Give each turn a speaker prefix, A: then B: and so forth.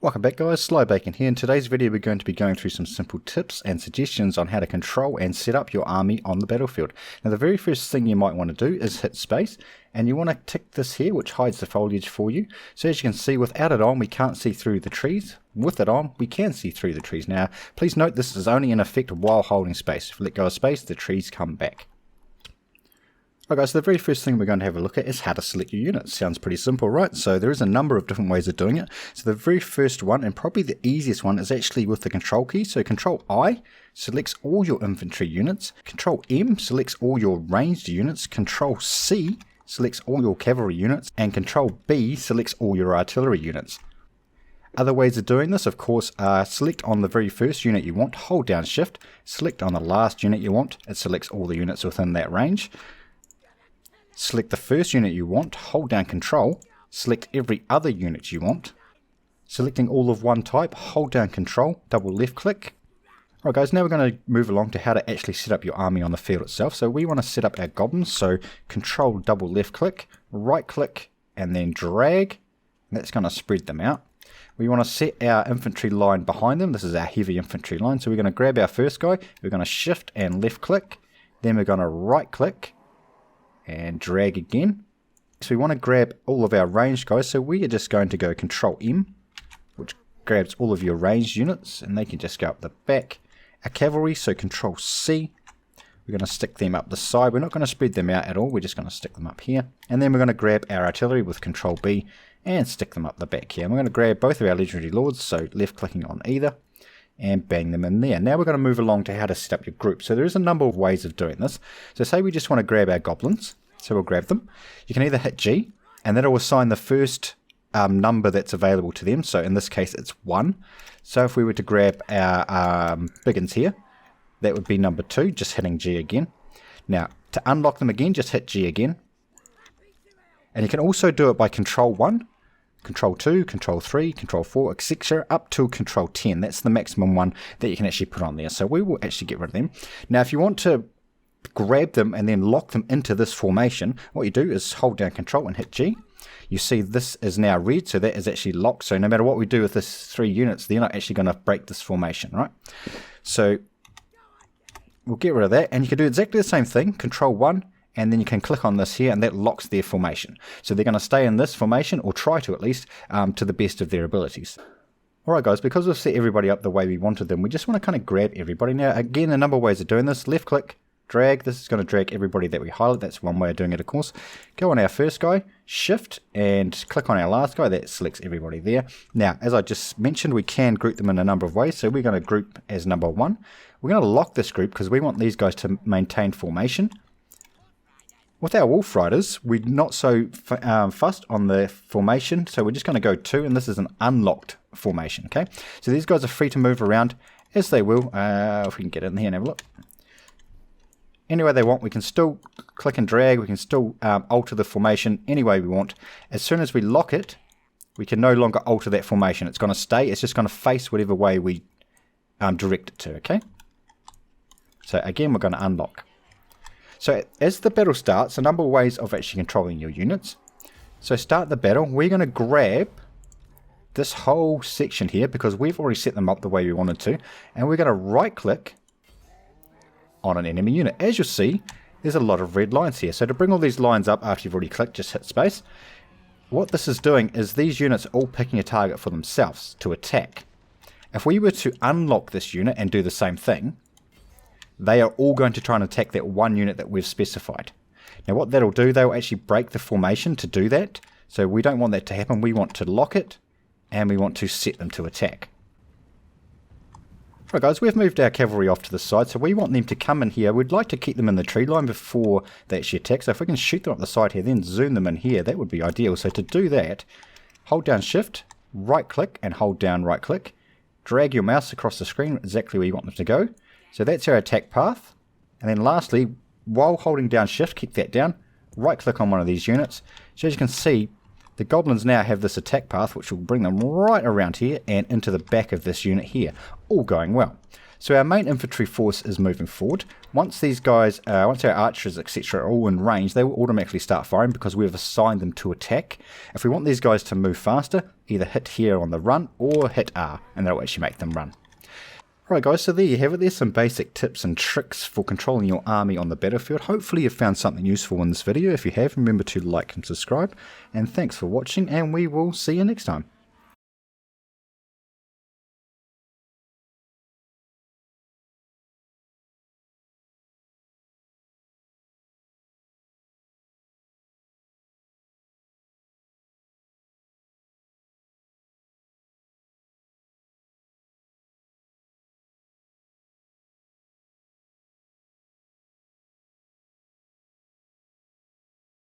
A: Welcome back guys, Slybacon here. In today's video we're going to be going through some simple tips and suggestions on how to control and set up your army on the battlefield. Now the very first thing you might want to do is hit space, and you want to tick this here which hides the foliage for you. So as you can see, without it on we can't see through the trees. With it on we can see through the trees. Now please note this is only in effect while holding space. If we let go of space, the trees come back. Alright guys, so the very first thing we're going to have a look at is how to select your units. Sounds pretty simple, right? So there is a number of different ways of doing it. So the very first one, and probably the easiest one, is actually with the control key. So control I selects all your infantry units, control M selects all your ranged units, control C selects all your cavalry units, and control B selects all your artillery units. Other ways of doing this, of course, are select on the very first unit you want, hold down shift, select on the last unit you want, it selects all the units within that range. Select the first unit you want, hold down control, select every other unit you want. Selecting all of one type, hold down control, double left click. Alright guys, now we're going to move along to how to actually set up your army on the field itself. So we want to set up our goblins, so control double left click, right click and then drag. That's going to spread them out. We want to set our infantry line behind them. This is our heavy infantry line. So we're going to grab our first guy, we're going to shift and left click, then we're going to right click and drag again. So we want to grab all of our ranged guys, so we are just going to go control M, which grabs all of your ranged units and they can just go up the back. Our cavalry, so control C, we're going to stick them up the side. We're not going to spread them out at all, we're just going to stick them up here. And then we're going to grab our artillery with control B and stick them up the back here. And we're going to grab both of our legendary lords, so left clicking on either, and bang them in there. Now we're going to move along to how to set up your group. So there is a number of ways of doing this. So say we just want to grab our goblins, so we'll grab them. You can either hit G, and that will assign the first number that's available to them. So in this case it's 1. So if we were to grab our biggins here, that would be number 2, just hitting G again. Now to unlock them again, just hit G again. And you can also do it by control 1, control 2, control 3, control 4, etc. up to control 10. That's the maximum one that you can actually put on there. So we will actually get rid of them. Now if you want to grab them and then lock them into this formation, what you do is hold down control and hit G. You see this is now red, so that is actually locked. So no matter what we do with this 3 units, they're not actually going to break this formation, right? So we'll get rid of that, and you can do exactly the same thing, control 1, and then you can click on this here and that locks their formation. So they're going to stay in this formation, or try to at least, to the best of their abilities. Alright guys, because we've set everybody up the way we wanted them, we just want to kind of grab everybody. Now again, a number of ways of doing this. Left click, drag, this is going to drag everybody that we highlight. That's one way of doing it, of course. Go on our first guy, shift and click on our last guy, that selects everybody there. Now as I just mentioned, we can group them in a number of ways. So we're going to group as number 1. We're going to lock this group because we want these guys to maintain formation. With our Wolf Riders, we're not so fussed on the formation, so we're just going to go 2, and this is an unlocked formation, okay? So these guys are free to move around as they will. If we can get in here and have a look. Any way they want, we can still click and drag, we can still alter the formation any way we want. As soon as we lock it, we can no longer alter that formation. It's going to stay, it's just going to face whatever way we direct it to, okay? So again, we're going to unlock. So as the battle starts, a number of ways of actually controlling your units. So start the battle, we're going to grab this whole section here because we've already set them up the way we wanted to, and we're going to right click on an enemy unit. As you'll see, there's a lot of red lines here. So to bring all these lines up after you've already clicked, just hit space. What this is doing is these units are all picking a target for themselves to attack. If we were to unlock this unit and do the same thing, they are all going to try and attack that one unit that we've specified. Now what that'll do, they'll actually break the formation to do that. So we don't want that to happen. We want to lock it and we want to set them to attack. Right guys, we've moved our cavalry off to the side, so we want them to come in here. We'd like to keep them in the tree line before they actually attack. So if we can shoot them up the side here, then zoom them in here, that would be ideal. So to do that, hold down shift, right click and hold down right click. Drag your mouse across the screen exactly where you want them to go. So that's our attack path. And then lastly, while holding down shift, keep that down, right click on one of these units. So as you can see, the goblins now have this attack path which will bring them right around here and into the back of this unit here. All going well. So our main infantry force is moving forward. Once these guys, once our archers, etc. are all in range, they will automatically start firing because we have assigned them to attack. If we want these guys to move faster, either hit here on the run or hit R, and that will actually make them run. Alright guys, so there you have it. There's some basic tips and tricks for controlling your army on the battlefield. Hopefully you've found something useful in this video. If you have, remember to like and subscribe. And thanks for watching, and we will see you next time.